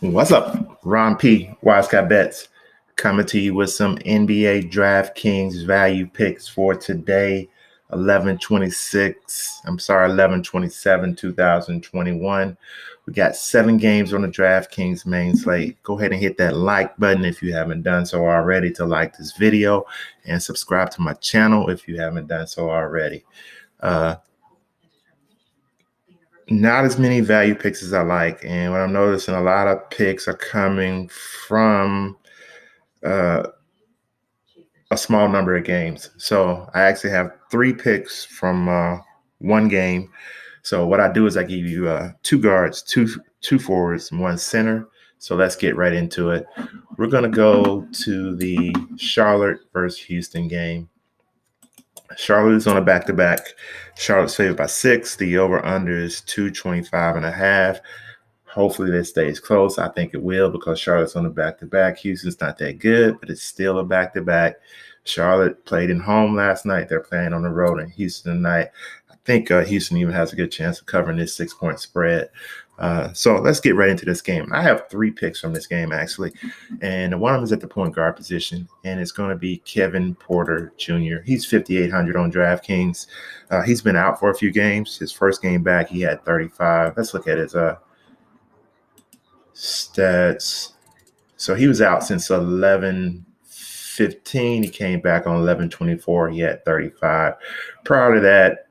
What's up? Ron P. WiseGuyBets coming to you with some NBA DraftKings value picks for today, 11/27/2021. We got 7 games on the DraftKings main slate. Go ahead and hit that like button if you haven't done so already to like this video, and subscribe to my channel if you haven't done so already. Not as many value picks as I like, and what I'm noticing, a lot of picks are coming from a small number of games. So I actually have 3 picks from one game. So what I do is I give you 2 guards, two forwards, and 1 center. So let's get right into it. We're going to go to the Charlotte versus Houston game. Charlotte is on a back-to-back. Charlotte's favored by 6. The over-under is 225.5. Hopefully this stays close. I think it will, because Charlotte's on a back-to-back. Houston's not that good, but it's still a back-to-back. Charlotte played in home last night. They're playing on the road in Houston tonight. I think Houston even has a good chance of covering this 6-point spread. So let's get right into this game. I have 3 picks from this game, actually, and one of them is at the point guard position, and it's going to be Kevin Porter Jr. He's 5,800 on DraftKings. He's been out for a few games. His first game back, he had 35. Let's look at his stats. So he was out since 11/15. He came back on 11/24. He had 35. Prior to that,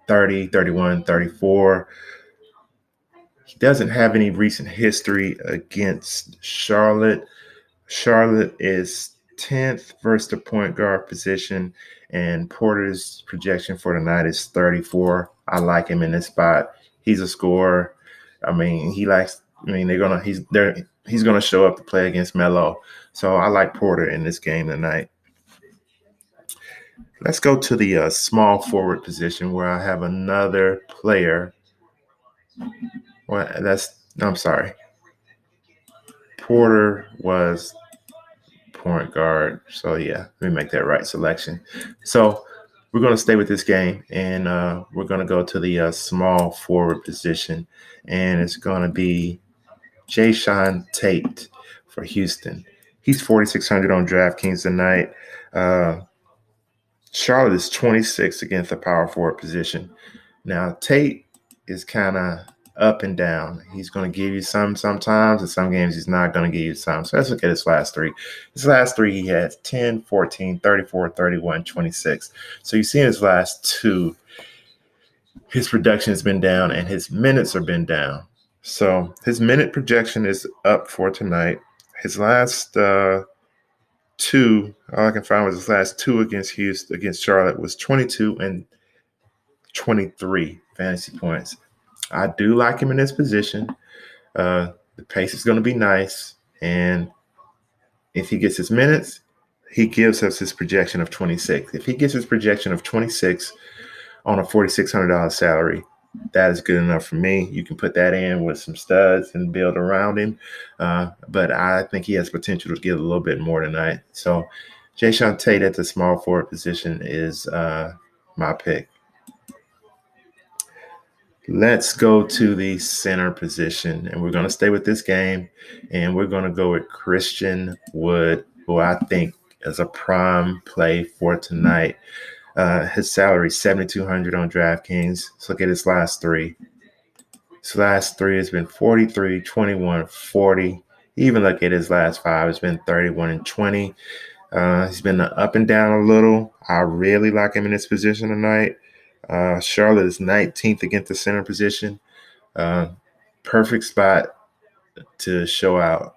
30, 31, 34. He doesn't have any recent history against Charlotte. Charlotte is 10th versus the point guard position, and Porter's projection for tonight is 34. I like him in this spot. He's a scorer. I mean, he's gonna show up to play against Melo. So I like Porter in this game tonight. Let's go to the small forward position, where I have another player. I'm sorry. Porter was point guard. So yeah, let me make that right selection. So we're going to stay with this game, and we're going to go to the small forward position, and it's going to be Jae'Sean Tate for Houston. He's 4,600 on DraftKings tonight. Charlotte is 26th against the power forward position. Now, Tate is kind of up and down. He's going to give you some sometimes, and some games he's not going to give you some. So let's look at his last 3. His last 3, he had 10, 14, 34, 31, 26. So you see in his last 2, his production has been down and his minutes have been down. So his minute projection is up for tonight. His last 2, all I can find was his last 2 against Charlotte was 22 and 23 fantasy points. I do like him in this position. The pace is going to be nice, and if he gets his minutes, he gives us his projection of 26. If he gets his projection of 26 on a $4,600 salary, that is good enough for me. You can put that in with some studs and build around him, but I think he has potential to get a little bit more tonight. So Jae'Sean Tate at the small forward position is my pick. Let's go to the center position, and we're going to stay with this game, and we're going to go with Christian Wood, who I think is a prime play for tonight. His salary is 7,200 on DraftKings. Let's look at his last 3. His last 3 has been 43, 21, 40. Even look at his last 5. It's been 31 and 20. He's been up and down a little. I really like him in this position tonight. Charlotte is 19th against the center position. Perfect spot to show out.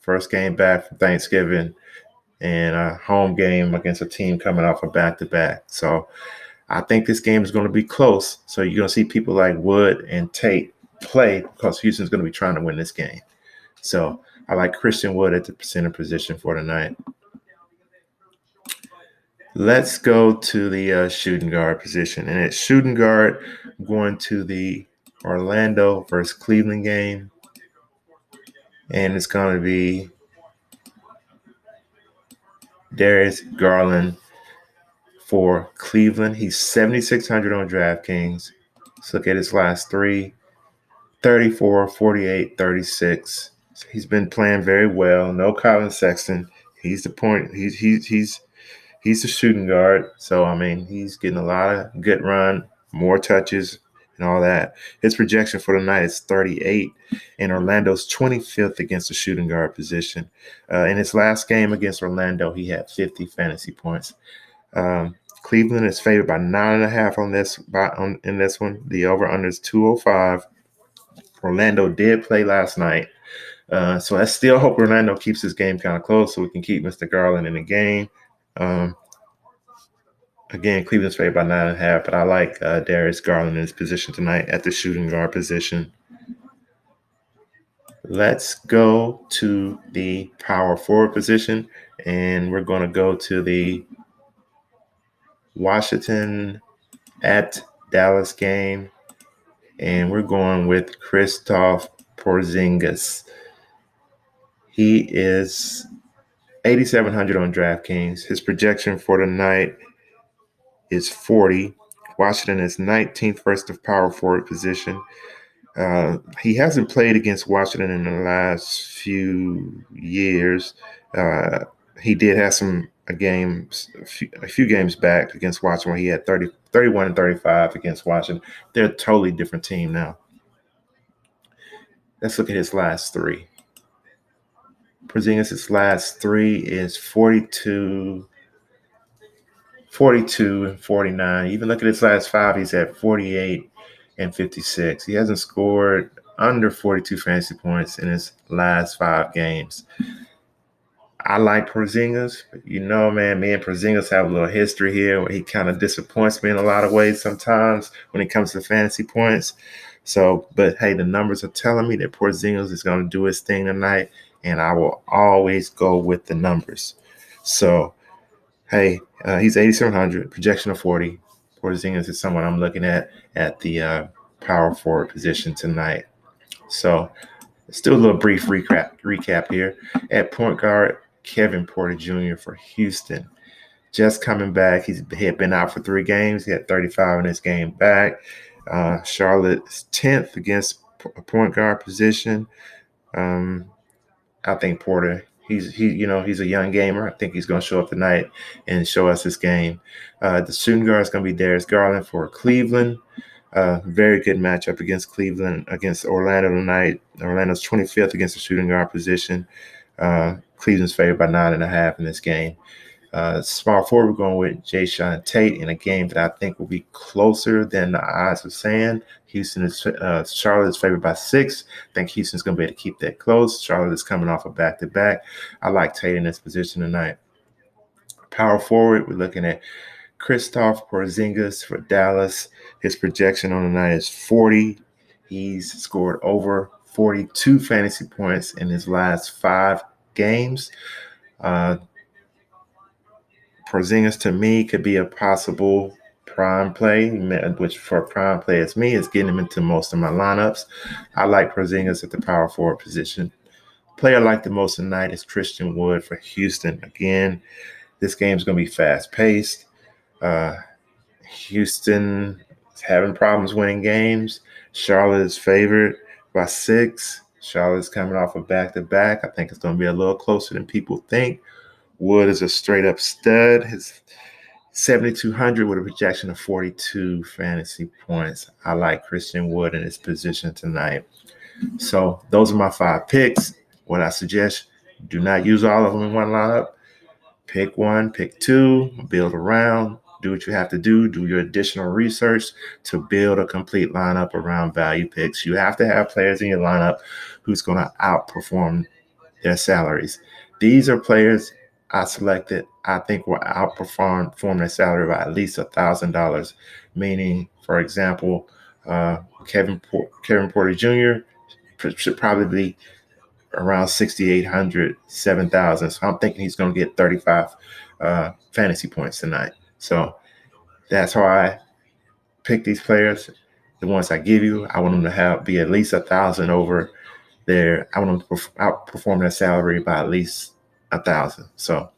First game back from Thanksgiving, and a home game against a team coming off a back-to-back. So I think this game is going to be close. So you're going to see people like Wood and Tate play, because Houston's going to be trying to win this game. So I like Christian Wood at the center position for tonight. Let's go to the shooting guard position. And at shooting guard, I'm going to the Orlando versus Cleveland game. And it's going to be Darius Garland for Cleveland. He's 7,600 on DraftKings. Let's look at his last 3. 34, 48, 36. He's been playing very well. No Colin Sexton. He's the point. He's the shooting guard. So I mean, he's getting a lot of good run, more touches, and all that. His projection for the night is 38, and Orlando's 25th against the shooting guard position. In his last game against Orlando, he had 50 fantasy points. Cleveland is favored by 9.5 in this one. The over/under is 205. Orlando did play last night. So I still hope Orlando keeps this game kind of close so we can keep Mr. Garland in the game. Again, Cleveland's favored by 9.5, but I like Darius Garland in his position tonight at the shooting guard position. Let's go to the power forward position, and we're going to go to the Washington at Dallas game, and we're going with Kristaporzingis. He is 8,700 on DraftKings. His projection for the night is 40. Washington is 19th versus the power forward position. He hasn't played against Washington in the last few years. He did have a few games back against Washington where he had 31 and 35 against Washington. They're a totally different team now. Let's look at his last three. Porzingis' last three is 42 and 49. Even look at his last five, he's at 48 and 56. He hasn't scored under 42 fantasy points in his last 5 games. I like Porzingis, but man, me and Porzingis have a little history here where he kind of disappoints me in a lot of ways sometimes when it comes to fantasy points. So, but hey, the numbers are telling me that Porzingis is going to do his thing tonight, and I will always go with the numbers. So, hey, he's 8,700, projection of 40. Porzingis is someone I'm looking at the power forward position tonight. So, let's do a little brief recap here. At point guard, Kevin Porter Jr. for Houston. Just coming back. He had been out for 3 games. He had 35 in his game back. Charlotte's 10th against a point guard position. I think Porter, he's a young gamer. I think he's going to show up tonight and show us his game. The shooting guard is going to be Darius Garland for Cleveland. Very good matchup against Cleveland, against Orlando tonight. Orlando's 25th against the shooting guard position. Cleveland's favored by 9.5 in this game. Small forward, we're going with Jae'Sean Tate in a game that I think will be closer than the odds are saying. Charlotte is favored by 6. I think Houston's going to be able to keep that close. Charlotte is coming off a back-to-back. I like Tate in this position tonight. Power forward, we're looking at Kristaporzingis for Dallas. His projection on the night is 40. He's scored over 42 fantasy points in his last 5 games. Porzingis, to me, could be a possible prime play, which for a prime play as me is getting him into most of my lineups. I like Porzingis at the power forward position. Player I like the most tonight is Christian Wood for Houston. Again, this game is going to be fast-paced. Houston is having problems winning games. Charlotte is favored by 6. Charlotte's coming off a back-to-back. I think it's going to be a little closer than people think. Wood is a straight-up stud. His 7,200 with a projection of 42 fantasy points. I like Christian Wood in his position tonight. So those are my 5 picks. What I suggest, do not use all of them in one lineup. Pick 1, pick 2, build around. Do what you have to do. Do your additional research to build a complete lineup around value picks. You have to have players in your lineup who's going to outperform their salaries. These are players I selected I think will outperform their salary by at least $1,000. Meaning, for example, Kevin Porter Jr. should probably be around 6,800, 7,000. So I'm thinking he's going to get 35 fantasy points tonight. So that's how I pick these players. The ones I give you, I want them to be at least 1,000 over there. I want them to outperform their salary by at least 1,000. So,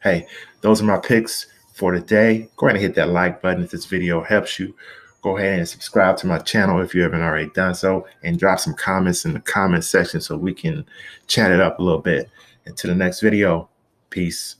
hey, those are my picks for today. Go ahead and hit that like button if this video helps you. Go go ahead and subscribe to my channel if you haven't already done so, and drop some comments in the comment section so we can chat it up a little bit. Until the next video, peace.